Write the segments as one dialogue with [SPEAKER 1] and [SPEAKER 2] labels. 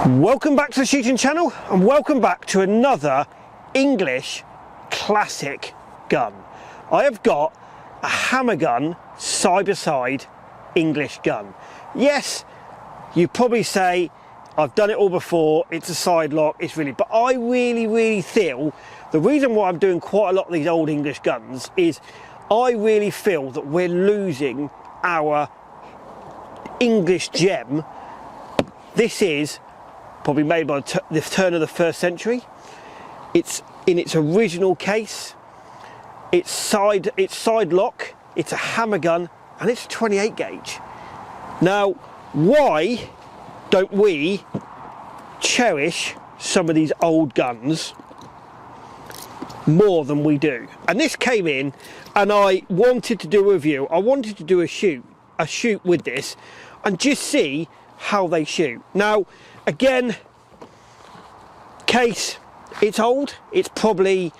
[SPEAKER 1] Welcome back to the shooting channel, and welcome back to another English classic gun. I have got a hammer gun side by side English gun. Yes, you probably say I've done it all before, it's a side lock, it's really, but I really feel the reason why I'm doing quite a lot of these old English guns is I really feel that we're losing our English gem. This is probably made by the turn of the 1st century. It's in its original case. It's side lock. It's a hammer gun, and it's a 28 gauge. Now, why don't we cherish some of these old guns more than we do? And this came in, and I wanted to do a review. I wanted to do a shoot with this, and just see how they shoot. Now, again, case, it's old. It's probably,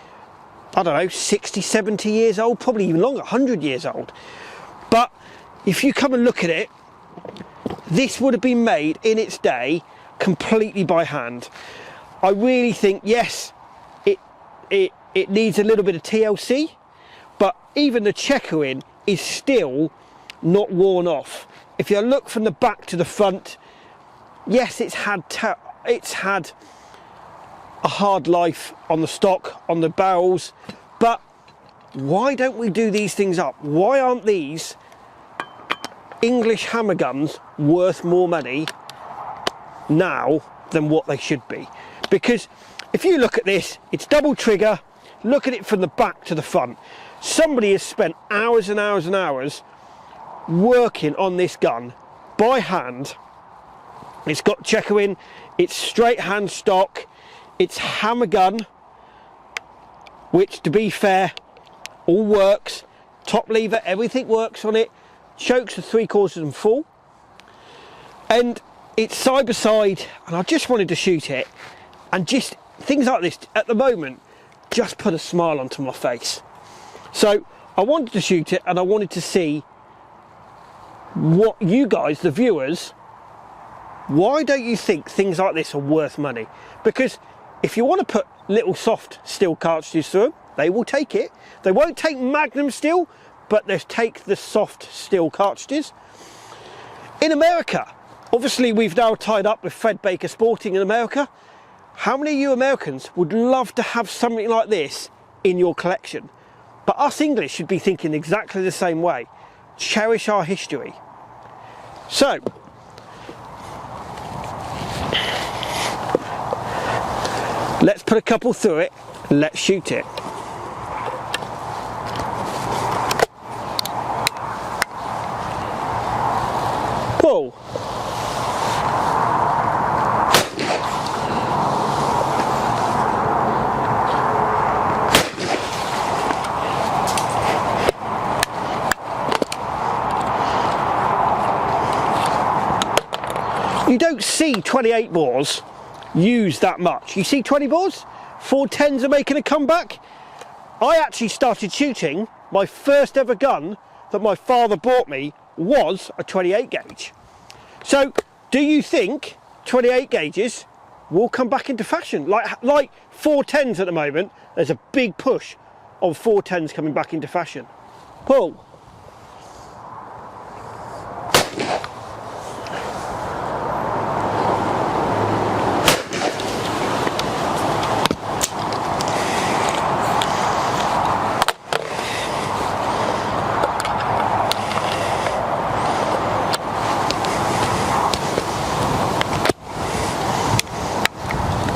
[SPEAKER 1] I don't know, 60, 70 years old, probably even longer, 100 years old. But if you come and look at it, this would have been made in its day completely by hand. I really think, yes, it needs a little bit of TLC, but even the checkering is still not worn off. If you look from the back to the front, yes, it's had a hard life on the stock, on the barrels, but why don't we do these things up? Why aren't these English hammer guns worth more money now than what they should be? Because if you look at this, it's double trigger. Look at it from the back to the front. Somebody has spent hours and hours and hours working on this gun by hand. It's got checkering, it's straight hand stock, it's hammer gun, which, to be fair, all works. Top lever, everything works on it. Chokes are 3/4 and full, and it's side by side. And I just wanted to shoot it, and just things like this at the moment just put a smile onto my face. So I wanted to shoot it, and I wanted to see what you guys, the viewers, why don't you think things like this are worth money? Because if you want to put little soft steel cartridges through them, they will take it. They won't take magnum steel, but they'll take the soft steel cartridges. In America, obviously we've now tied up with Fred Baker Sporting in America. How many of you Americans would love to have something like this in your collection? But us English should be thinking exactly the same way. Cherish our history. So, let's put a couple through it, and let's shoot it. Pull. You don't see 28 bores used that much. You see 20 bores? 410s are making a comeback. I actually started shooting, my first ever gun that my father bought me was a 28 gauge. So do you think 28 gauges will come back into fashion? Like 410s at the moment, there's a big push on 410s coming back into fashion. Pull.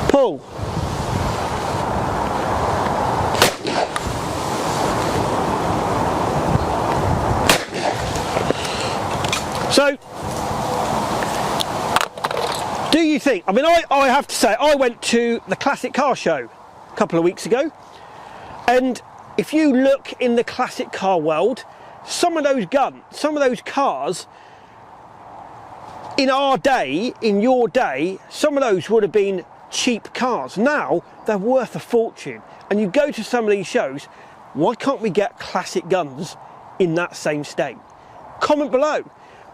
[SPEAKER 1] Pull. So, do you think, I mean, I have to say, I went to the classic car show a couple of weeks ago, and if you look in the classic car world, some of those cars, in our day, in your day, some of those would have been cheap cars. Now they're worth a fortune, and you go to some of these shows, why can't we get classic guns in that same state? Comment below.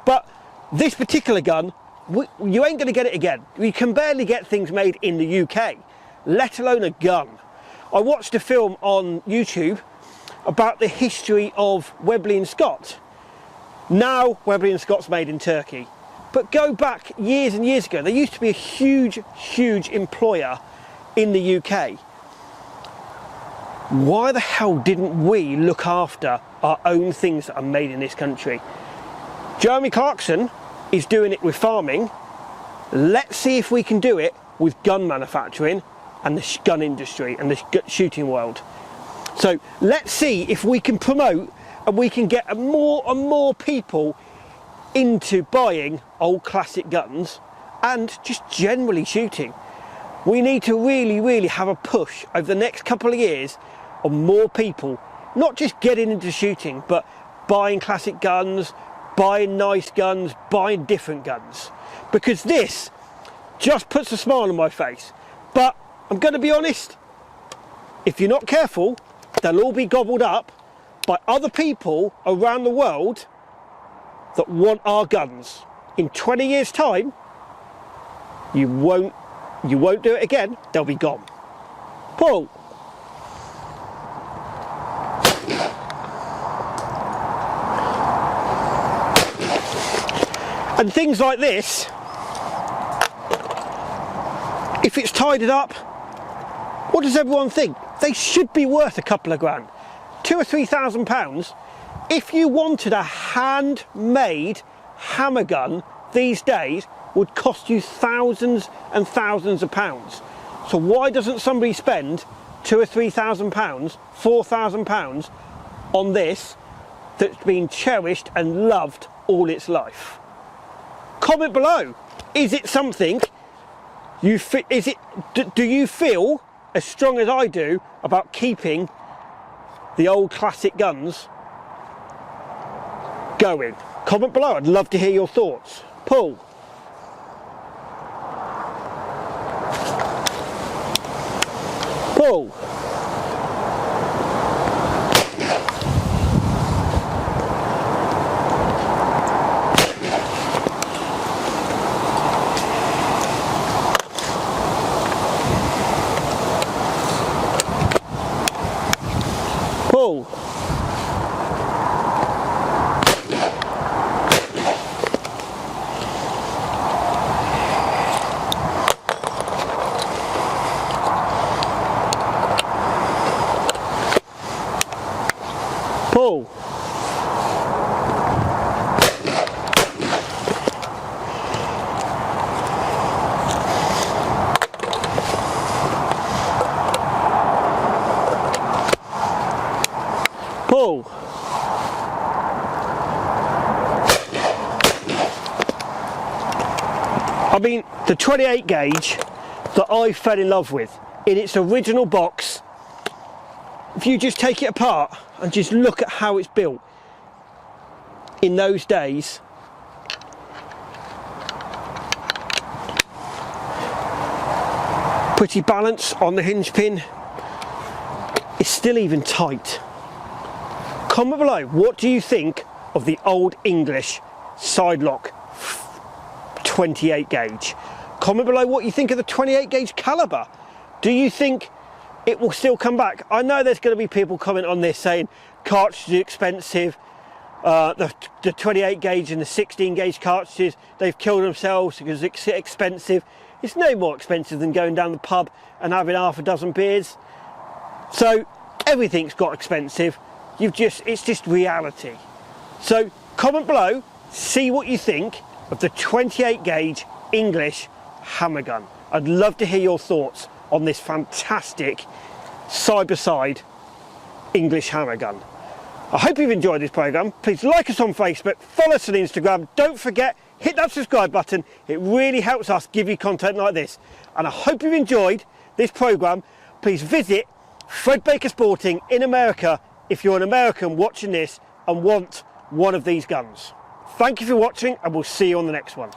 [SPEAKER 1] But this particular gun, you ain't going to get it again. You can barely get things made in the UK, let alone a gun. I watched a film on YouTube about the history of Webley and Scott. Now Webley and Scott's made in Turkey, but go back years and years ago, they used to be a huge employer in the UK. Why the hell didn't we look after our own things that are made in this country? Jeremy Clarkson is doing it with farming. Let's see if we can do it with gun manufacturing and the gun industry and the shooting world. So let's see if we can promote and we can get more and more people into buying old classic guns and just generally shooting. We need to really have a push over the next couple of years on more people, not just getting into shooting, but buying classic guns, buying nice guns, buying different guns. Because this just puts a smile on my face. But I'm going to be honest, if you're not careful, they'll all be gobbled up by other people around the world that want our guns. In 20 years' time, you won't do it again, they'll be gone. Paul. And things like this, if it's tidied up, what does everyone think? They should be worth a couple of grand. £2,000 or £3,000. If you wanted a handmade hammer gun these days, would cost you thousands and thousands of pounds. So why doesn't somebody spend £2,000 or £3,000, £4,000 on this that's been cherished and loved all its life? Comment below. Is it something you do you feel as strong as I do about keeping the old classic guns going? Comment below. I'd love to hear your thoughts. Paul. Paul. Paul. Paul. Paul. I mean, the 28 gauge that I fell in love with in its original box, if you just take it apart and just look at how it's built in those days, pretty balance on the hinge pin, it's still even tight. Comment below, what do you think of the old English side lock 28 gauge? Comment below what you think of the 28 gauge caliber. Do you think it will still come back? I know there's going to be people comment on this saying cartridges are expensive, the 28 gauge and the 16 gauge cartridges, they've killed themselves because it's expensive. It's no more expensive than going down the pub and having half a dozen beers. So everything's got expensive. It's just reality. So comment below, see what you think of the 28 gauge English hammer gun. I'd love to hear your thoughts on this fantastic side-by-side English hammer gun. I hope you've enjoyed this programme. Please like us on Facebook, follow us on Instagram. Don't forget, hit that subscribe button. It really helps us give you content like this. And I hope you've enjoyed this programme. Please visit Fred Baker Sporting in America if you're an American watching this and want one of these guns. Thank you for watching, and we'll see you on the next one.